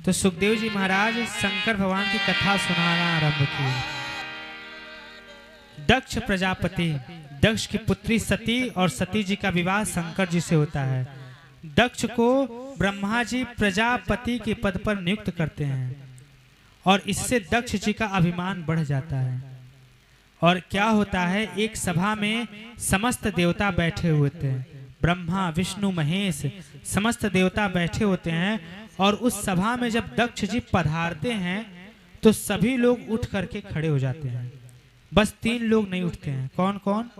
तो सुखदेव जी महाराज शंकर भगवान की कथा सुनाना आरंभ की। दक्ष प्रजापति, दक्ष की पुत्री सती और सती जी का विवाह शंकर जी से होता है। दक्ष को ब्रह्मा जी प्रजापति के पद पर नियुक्त करते हैं और इससे दक्ष जी का अभिमान बढ़ जाता है। और क्या होता है, एक सभा में समस्त देवता बैठे हुए थे, ब्रह्मा विष्णु महेश समस्त देवता बैठे होते हैं। और उस सभा में जब दक्ष जी पधारते हैं तो सभी लोग उठ करके खड़े हो जाते हैं, बस 3 लोग नहीं उठते हैं। कौन कौन?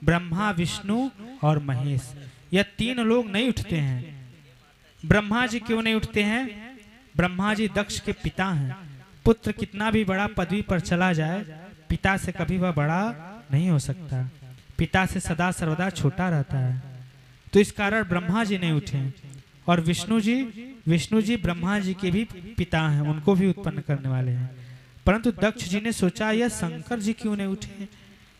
ब्रह्मा विष्णु और महेश, यह 3 लोग नहीं उठते हैं। ब्रह्मा जी क्यों नहीं उठते हैं? ब्रह्मा जी दक्ष के पिता हैं। पुत्र कितना भी बड़ा पदवी पर चला जाए, पिता से कभी वह बड़ा नहीं हो सकता, पिता से सदा सर्वदा छोटा रहता है। तो इस कारण ब्रह्मा जी नहीं उठे। और विष्णु जी ब्रह्मा जी के भी पिता हैं, उनको भी उत्पन्न करने वाले हैं। परंतु दक्ष जी ने सोचा यह शंकर जी क्यों नहीं उठे,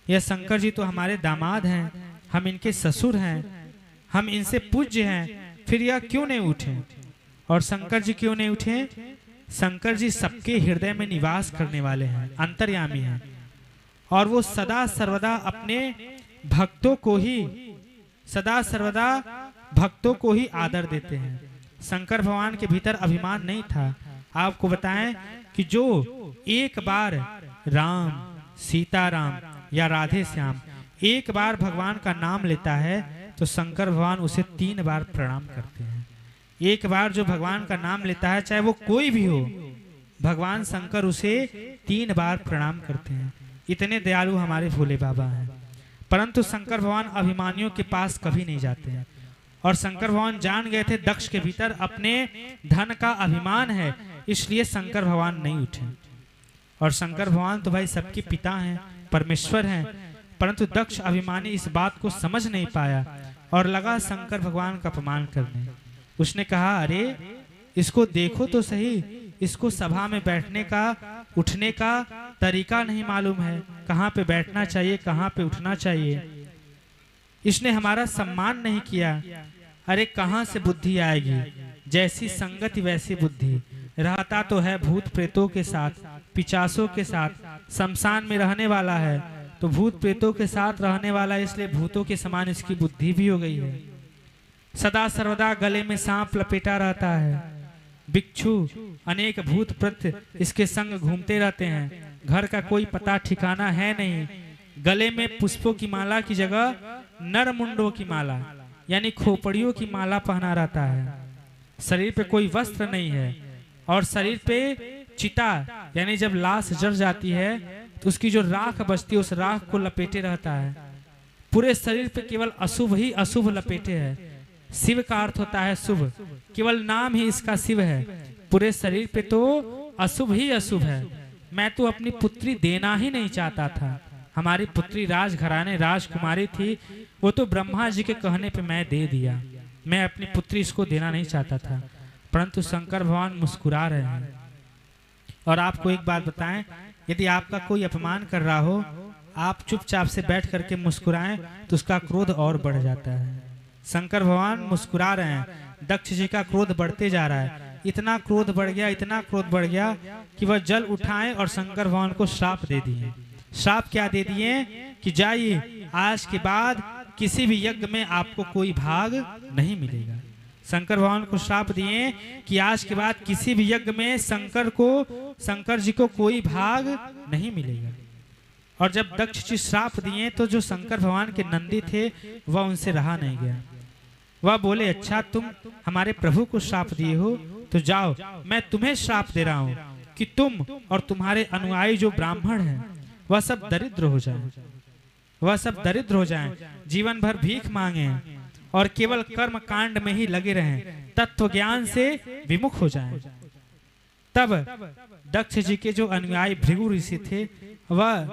यह शंकर जी तो हमारे दामाद हैं, हम इनके ससुर हैं, हम इनसे पूज्य हैं, फिर यह क्यों नहीं उठे। और शंकर जी क्यों नहीं उठे? शंकर जी सबके हृदय में निवास करने वाले हैं, अंतर्यामी हैं, और वो सदा सर्वदा अपने भक्तों को ही आदर देते हैं। शंकर भगवान के भीतर अभिमान नहीं था। आपको बताएं कि जो एक बार राम, सीताराम या राधे श्याम एक बार भगवान का नाम लेता है तो शंकर भगवान उसे 3 बार प्रणाम करते हैं। एक बार जो भगवान का नाम लेता है, चाहे वो कोई भी हो, भगवान शंकर उसे 3 बार प्रणाम करते हैं। इतने दयालु हमारे भोले बाबा हैं। परंतु शंकर भगवान अभिमानियों के पास कभी नहीं जाते हैं। और शंकर भगवान जान गए थे दक्ष के भीतर अपने धन का अभिमान है, इसलिए शंकर भगवान नहीं उठे। और शंकर भगवान तो भाई सबके पिता हैं, परमेश्वर हैं, परंतु दक्ष अभिमानी इस बात को समझ नहीं पाया और लगा शंकर भगवान का अपमान करने। उसने कहा, अरे इसको देखो तो सही, इसको सभा में बैठने का उठने का तरीका नहीं मालूम है, कहाँ पे बैठना चाहिए, कहाँ पे उठना चाहिए। इसने हमारा सम्मान नहीं किया। अरे कहाँ से बुद्धि आएगी, जैसी संगति वैसी बुद्धि। रहता तो है भूत प्रेतों के साथ, पिचासों के साथ, शमशान में रहने वाला है, तो भूत प्रेतों के साथ रहने वाला, इसलिए भूतों के समान इसकी बुद्धि भी हो गई है। सदा सर्वदा गले में सांप लपेटा रहता है, बिच्छू अनेक भूत प्रेत इसके संग घूमते रहते हैं, घर का कोई पता ठिकाना है नहीं। गले में पुष्पों की माला की जगह नरमुंडों की माला यानी खोपड़ियों की माला पहना रहता है। शरीर पे कोई वस्त्र नहीं है और शरीर पे चिता यानी जब लाश जल जाती है तो उसकी जो राख बचती है उस राख को लपेटे रहता है। पूरे शरीर पे केवल अशुभ ही अशुभ लपेटे है। शिव का अर्थ होता है शुभ, केवल नाम ही इसका शिव है, पूरे शरीर पे तो अशुभ ही अशुभ है। मैं तो अपनी पुत्री देना ही नहीं चाहता था, हमारी पुत्री राजघराने राजकुमारी थी, वो तो ब्रह्मा जी के कहने पे मैं दे दिया, मैं अपनी पुत्री इसको देना नहीं चाहता था। परंतु शंकर भगवान मुस्कुरा रहे हैं। और आपको एक बात बताएं, यदि आपका कोई अपमान कर रहा हो, आप चुपचाप से बैठ करके मुस्कुराएं तो उसका क्रोध और बढ़ जाता है। शंकर भगवान मुस्कुरा रहे हैं, दक्ष जी का क्रोध बढ़ते जा रहा है। इतना क्रोध बढ़ गया, इतना क्रोध बढ़ गया कि वह जल उठाएं और शंकर भगवान को श्राप दे दिए। श्राप क्या दे दिए कि जाइए, आज के बाद किसी भी यज्ञ में आपको कोई भाग नहीं मिलेगा। शंकर भगवान को श्राप दिए कि आज के बाद किसी भी यज्ञ में शंकर जी को कोई भाग नहीं मिलेगा। और जब दक्ष जी श्राप दिए तो जो शंकर भगवान के नंदी थे वह उनसे रहा नहीं गया। वह बोले, अच्छा तुम हमारे प्रभु को श्राप दिए हो तो जाओ, मैं तुम्हें श्राप दे रहा हूँ कि तुम और तुम्हारे अनुयायी जो ब्राह्मण हैं वह सब दरिद्र हो जाएं, वह सब दरिद्र हो जाएं, जीवन भर भीख मांगे और केवल कर्म कांड में ही लगे रहें, तत्व ज्ञान से विमुख हो जाएं। तब दक्ष जी के जो अनुयायी भृगु ऋषि थे वह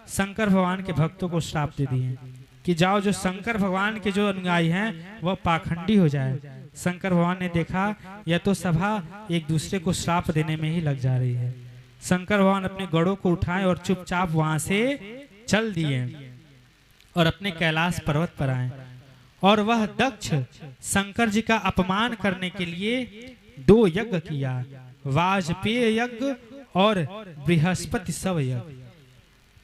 शंकर भगवान के भक्तों को श्राप दे दिए कि जाओ, जो शंकर भगवान के जो अनुयायी हैं वह पाखंडी हो जाए। शंकर भगवान ने देखा यह तो सभा एक दूसरे को श्राप देने में ही लग जा रही है। शंकर भगवान अपने गढ़ों को उठाए और चुपचाप वहां से चल दिए और अपने कैलाश पर्वत पर आए। और वह दक्ष शंकर जी का अपमान करने के लिए 2 यज्ञ किया वाजपेय यज्ञ और बृहस्पति शव यज्ञ।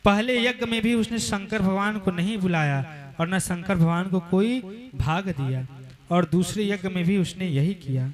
पहले यज्ञ में भी उसने शंकर भगवान को नहीं बुलाया और न शंकर भगवान को कोई भाग दिया, और दूसरे यज्ञ में भी उसने यही किया।